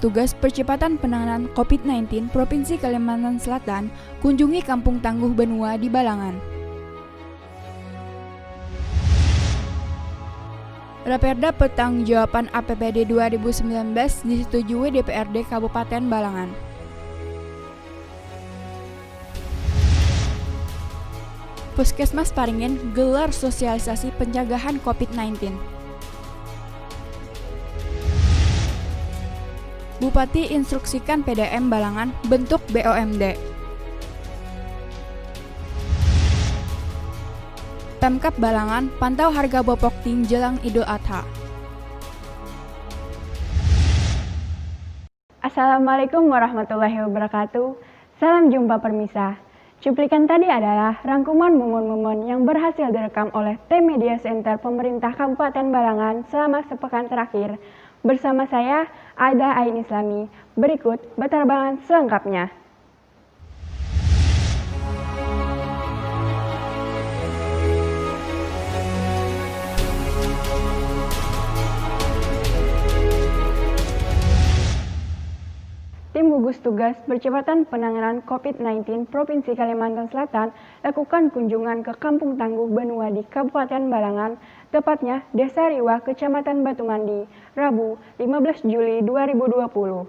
Tugas Percepatan Penanganan COVID-19 Provinsi Kalimantan Selatan kunjungi Kampung Tangguh Benua di Balangan. Raperda Pertanggungjawaban APBD 2019 disetujui DPRD Kabupaten Balangan. Puskesmas Paringin gelar sosialisasi pencegahan COVID-19. Bupati instruksikan PDM Balangan bentuk BOMD. Pemkab Balangan pantau harga bopokting jelang Idul Adha. Assalamualaikum warahmatullahi wabarakatuh. Salam jumpa permisa. Cuplikan tadi adalah rangkuman momen-momen yang berhasil direkam oleh tim Media Center Pemerintah Kabupaten Balangan selama sepekan terakhir. Bersama saya, Aida Ain Islami. Berikut penerbangan selengkapnya. Tim gugus tugas percepatan penanganan COVID-19 Provinsi Kalimantan Selatan lakukan kunjungan ke Kampung Tangguh Benua di Kabupaten Balangan, tepatnya Desa Riwa, Kecamatan Batu Mandi, Rabu 15 Juli 2020.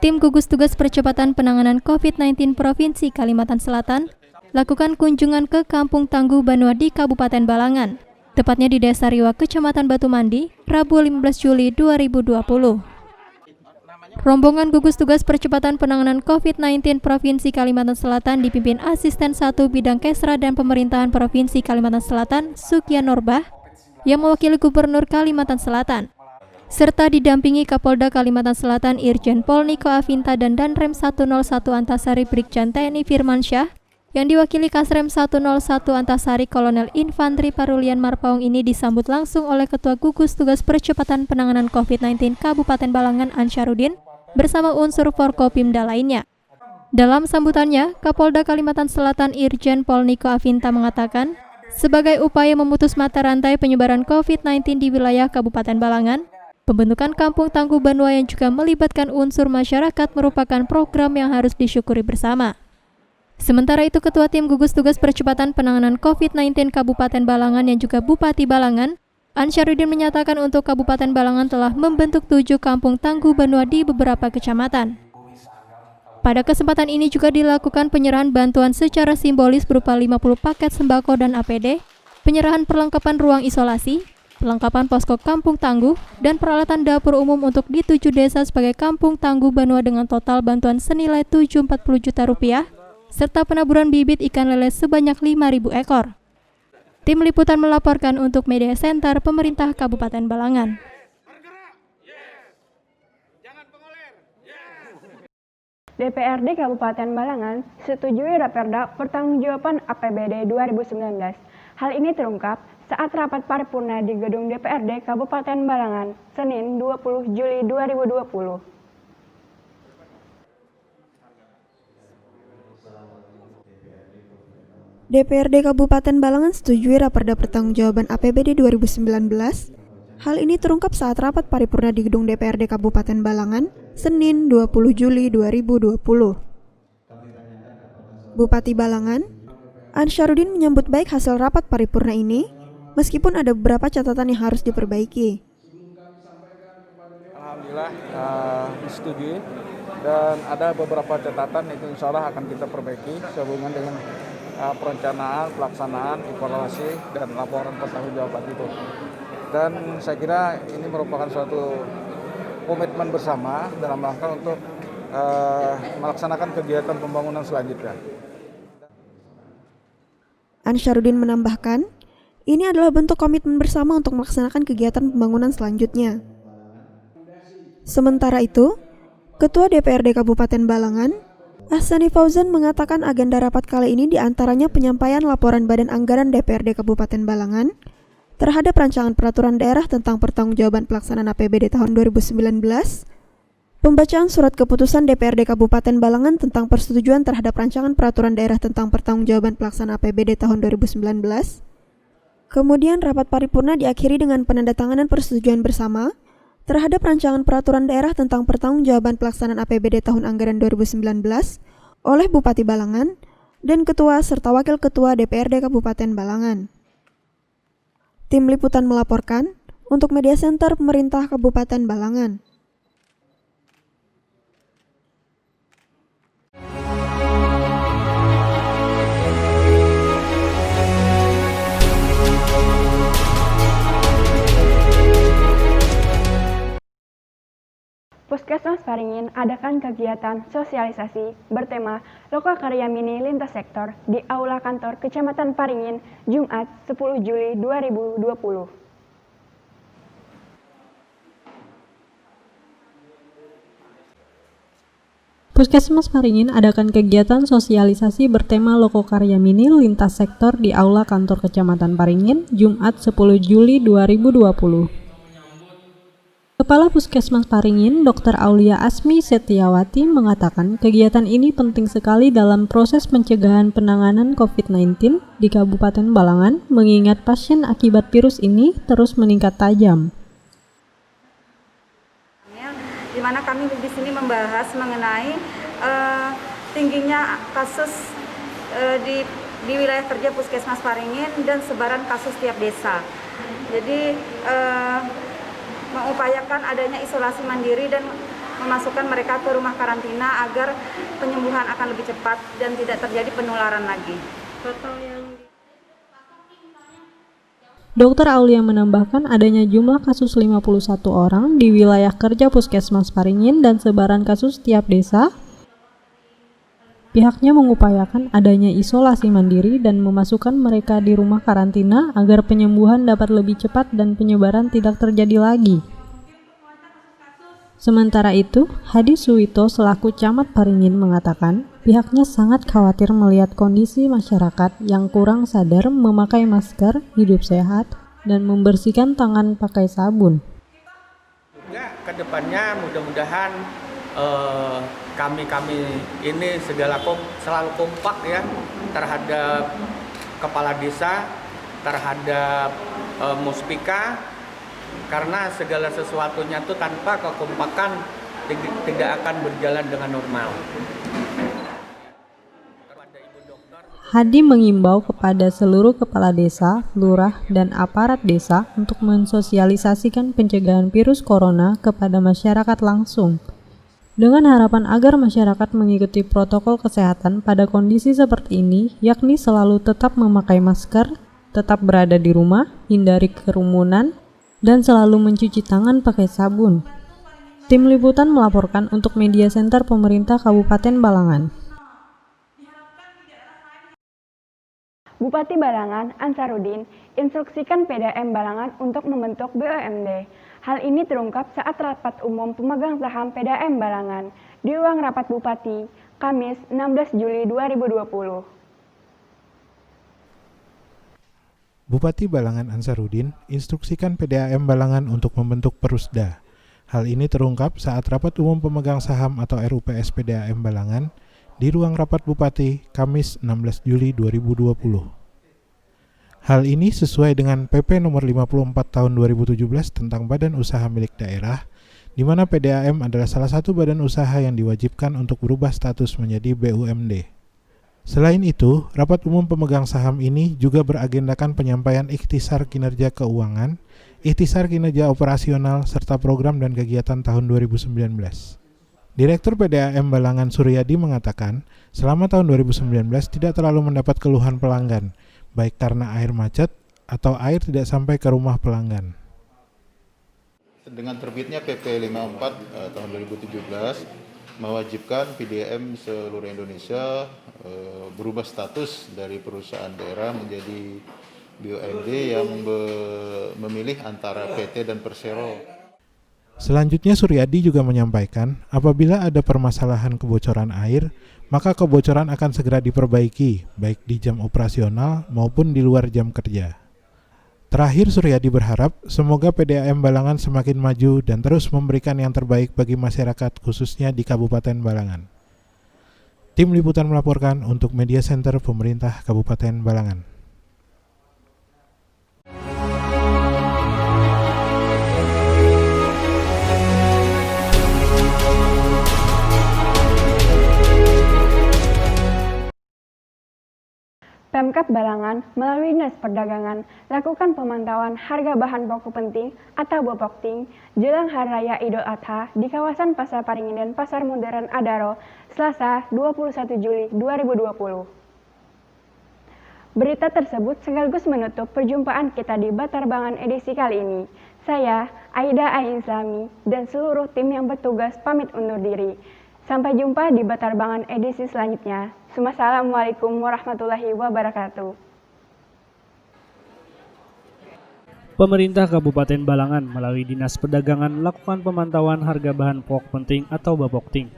Tim gugus tugas percepatan penanganan COVID-19 Provinsi Kalimantan Selatan lakukan kunjungan ke Kampung Tangguh Benua di Kabupaten Balangan, tepatnya di Desa Riwa, Kecamatan Batu Mandi, Rabu 15 Juli 2020. Rombongan gugus tugas percepatan penanganan COVID-19 Provinsi Kalimantan Selatan dipimpin Asisten 1 Bidang Kesra dan Pemerintahan Provinsi Kalimantan Selatan, Sukian Norbah, yang mewakili Gubernur Kalimantan Selatan, serta didampingi Kapolda Kalimantan Selatan Irjen Pol Niko Afinta dan Danrem 101 Antasari Brigjen TNI Firmansyah, yang diwakili Kasrem 101 Antasari Kolonel Infantri Parulian Marpaung ini disambut langsung oleh Ketua Gugus Tugas Percepatan Penanganan COVID-19 Kabupaten Balangan Ansyaruddin bersama unsur Forkopimda lainnya. Dalam sambutannya, Kapolda Kalimantan Selatan Irjen Pol Niko Afinta mengatakan, sebagai upaya memutus mata rantai penyebaran COVID-19 di wilayah Kabupaten Balangan, pembentukan Kampung Tangguh Benua yang juga melibatkan unsur masyarakat merupakan program yang harus disyukuri bersama. Sementara itu, Ketua Tim Gugus Tugas Percepatan Penanganan COVID-19 Kabupaten Balangan yang juga Bupati Balangan, Ansyaruddin menyatakan untuk Kabupaten Balangan telah membentuk 7 Kampung Tangguh Benua di beberapa kecamatan. Pada kesempatan ini juga dilakukan penyerahan bantuan secara simbolis berupa 50 paket sembako dan APD, penyerahan perlengkapan ruang isolasi, perlengkapan posko Kampung Tangguh, dan peralatan dapur umum untuk di 7 desa sebagai Kampung Tangguh Benua dengan total bantuan senilai 740 juta rupiah, serta penaburan bibit ikan lele sebanyak 5.000 ekor. Tim liputan melaporkan untuk Media Center Pemerintah Kabupaten Balangan. DPRD Kabupaten Balangan setujui Raperda Pertanggungjawaban APBD 2019. Hal ini terungkap saat rapat paripurna di gedung DPRD Kabupaten Balangan, Senin 20 Juli 2020. DPRD Kabupaten Balangan setujui Raperda Pertanggungjawaban APBD 2019. Hal ini terungkap saat rapat paripurna di gedung DPRD Kabupaten Balangan, Senin 20 Juli 2020. Bupati Balangan, Ansyaruddin menyambut baik hasil rapat paripurna ini, meskipun ada beberapa catatan yang harus diperbaiki. Alhamdulillah disetujui dan ada beberapa catatan itu insya Allah akan kita perbaiki sehubungan dengan perencanaan, pelaksanaan, evaluasi, dan laporan pertanggungjawaban itu. Dan saya kira ini merupakan suatu komitmen bersama dalam rangka untuk melaksanakan kegiatan pembangunan selanjutnya. Ansyaruddin menambahkan, ini adalah bentuk komitmen bersama untuk melaksanakan kegiatan pembangunan selanjutnya. Sementara itu, Ketua DPRD Kabupaten Balangan, Ahsani Fauzan mengatakan agenda rapat kali ini diantaranya penyampaian laporan Badan Anggaran DPRD Kabupaten Balangan terhadap rancangan peraturan daerah tentang pertanggungjawaban pelaksanaan APBD tahun 2019, pembacaan surat keputusan DPRD Kabupaten Balangan tentang persetujuan terhadap rancangan peraturan daerah tentang pertanggungjawaban pelaksanaan APBD tahun 2019, Kemudian rapat paripurna diakhiri dengan penandatanganan persetujuan bersama terhadap rancangan peraturan daerah tentang pertanggungjawaban pelaksanaan APBD tahun anggaran 2019 oleh Bupati Balangan dan Ketua serta Wakil Ketua DPRD Kabupaten Balangan. Tim Liputan melaporkan untuk Media Center Pemerintah Kabupaten Balangan. Puskesmas Paringin adakan kegiatan sosialisasi bertema Lokakarya Mini Lintas Sektor di Aula Kantor Kecamatan Paringin, Jumat 10 Juli 2020. Puskesmas Paringin adakan kegiatan sosialisasi bertema Lokakarya Mini Lintas Sektor di Aula Kantor Kecamatan Paringin, Jumat 10 Juli 2020. Kepala Puskesmas Paringin, Dr. Aulia Asmi Setiawati mengatakan kegiatan ini penting sekali dalam proses pencegahan penanganan COVID-19 di Kabupaten Balangan, mengingat pasien akibat virus ini terus meningkat tajam. Di mana kami di sini membahas mengenai tingginya kasus di wilayah kerja Puskesmas Paringin dan sebaran kasus tiap desa. Jadi mengupayakan adanya isolasi mandiri dan memasukkan mereka ke rumah karantina agar penyembuhan akan lebih cepat dan tidak terjadi penularan lagi. Dr. Aulia menambahkan adanya jumlah kasus 51 orang di wilayah kerja Puskesmas Paringin dan sebaran kasus tiap desa. Pihaknya mengupayakan adanya isolasi mandiri dan memasukkan mereka di rumah karantina agar penyembuhan dapat lebih cepat dan penyebaran tidak terjadi lagi. Sementara itu, Hadi Suwito selaku Camat Paringin mengatakan pihaknya sangat khawatir melihat kondisi masyarakat yang kurang sadar memakai masker, hidup sehat, dan membersihkan tangan pakai sabun. Ya, kedepannya mudah-mudahan kami ini selalu kompak ya terhadap kepala desa, terhadap muspika, karena segala sesuatunya itu tanpa kekompakan tidak akan berjalan dengan normal. Hadi mengimbau kepada seluruh kepala desa, lurah, dan aparat desa untuk mensosialisasikan pencegahan virus corona kepada masyarakat langsung, dengan harapan agar masyarakat mengikuti protokol kesehatan pada kondisi seperti ini, yakni selalu tetap memakai masker, tetap berada di rumah, hindari kerumunan, dan selalu mencuci tangan pakai sabun. Tim Liputan melaporkan untuk Media Center Pemerintah Kabupaten Balangan. Bupati Balangan Ansarudin instruksikan PDAM Balangan untuk membentuk BUMD. Hal ini terungkap saat rapat umum pemegang saham PDAM Balangan di ruang rapat Bupati, Kamis 16 Juli 2020. Bupati Balangan Ansarudin instruksikan PDAM Balangan untuk membentuk Perusda. Hal ini terungkap saat rapat umum pemegang saham atau RUPS PDAM Balangan di ruang rapat Bupati, Kamis 16 Juli 2020. Hal ini sesuai dengan PP nomor 54 tahun 2017 tentang Badan Usaha Milik Daerah, di mana PDAM adalah salah satu badan usaha yang diwajibkan untuk berubah status menjadi BUMD. Selain itu, rapat umum pemegang saham ini juga beragendakan penyampaian ikhtisar kinerja keuangan, ikhtisar kinerja operasional, serta program dan kegiatan tahun 2019. Direktur PDAM Balangan Suryadi mengatakan, selama tahun 2019 tidak terlalu mendapat keluhan pelanggan, baik karena air macet atau air tidak sampai ke rumah pelanggan. Dengan terbitnya PP 54 tahun 2017 mewajibkan PDAM seluruh Indonesia berubah status dari perusahaan daerah menjadi BUMD yang memilih antara PT dan Persero. Selanjutnya Suryadi juga menyampaikan, apabila ada permasalahan kebocoran air, maka kebocoran akan segera diperbaiki, baik di jam operasional maupun di luar jam kerja. Terakhir, Suryadi berharap semoga PDAM Balangan semakin maju dan terus memberikan yang terbaik bagi masyarakat, khususnya di Kabupaten Balangan. Tim Liputan melaporkan untuk Media Center Pemerintah Kabupaten Balangan. Pemkab Balangan melalui Dinas Perdagangan lakukan pemantauan harga bahan pokok penting atau Bapokting jelang Hari Raya Idul Adha di kawasan Pasar Paringin dan Pasar Modern Adaro, Selasa 21 Juli 2020. Berita tersebut sekaligus menutup perjumpaan kita di Batarbangan edisi kali ini. Saya, Aida Ain Islami, dan seluruh tim yang bertugas pamit undur diri. Sampai jumpa di Batarbangan edisi selanjutnya. Wassalamualaikum warahmatullahi wabarakatuh. Pemerintah Kabupaten Balangan melalui Dinas Perdagangan lakukan pemantauan harga bahan pokok penting atau Bapokting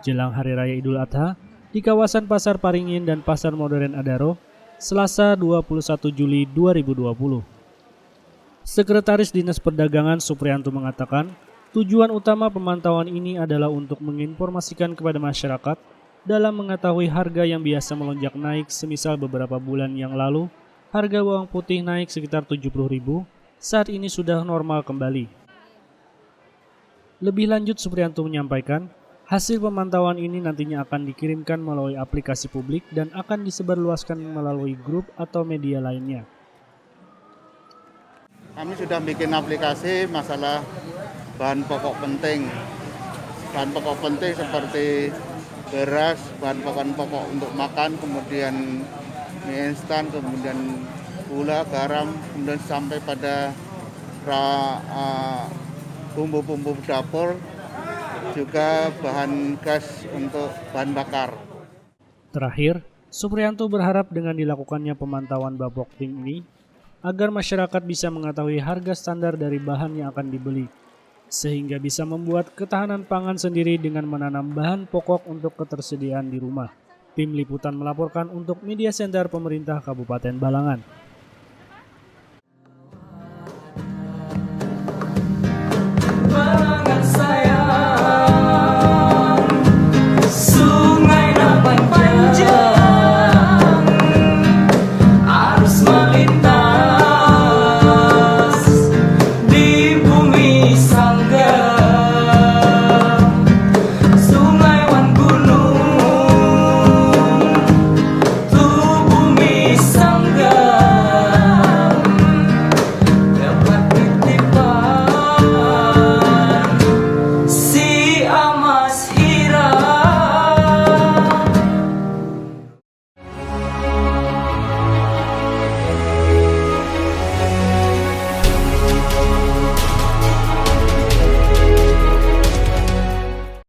jelang Hari Raya Idul Adha di kawasan Pasar Paringin dan Pasar Modern Adaro, Selasa 21 Juli 2020. Sekretaris Dinas Perdagangan Supriyanto mengatakan, tujuan utama pemantauan ini adalah untuk menginformasikan kepada masyarakat dalam mengetahui harga yang biasa melonjak naik, semisal beberapa bulan yang lalu harga bawang putih naik sekitar Rp70.000, saat ini sudah normal kembali. Lebih lanjut, Supriyanto menyampaikan, hasil pemantauan ini nantinya akan dikirimkan melalui aplikasi publik dan akan disebarluaskan melalui grup atau media lainnya. Kami sudah bikin aplikasi masalah bahan pokok penting. Bahan pokok penting seperti beras, bahan pokok untuk makan, kemudian mie instan, kemudian gula, garam, kemudian sampai pada bumbu-bumbu dapur, juga bahan gas untuk bahan bakar. Terakhir, Supriyanto berharap dengan dilakukannya pemantauan Bapokting ini agar masyarakat bisa mengetahui harga standar dari bahan yang akan dibeli, sehingga bisa membuat ketahanan pangan sendiri dengan menanam bahan pokok untuk ketersediaan di rumah. Tim Liputan melaporkan untuk Media Center Pemerintah Kabupaten Balangan.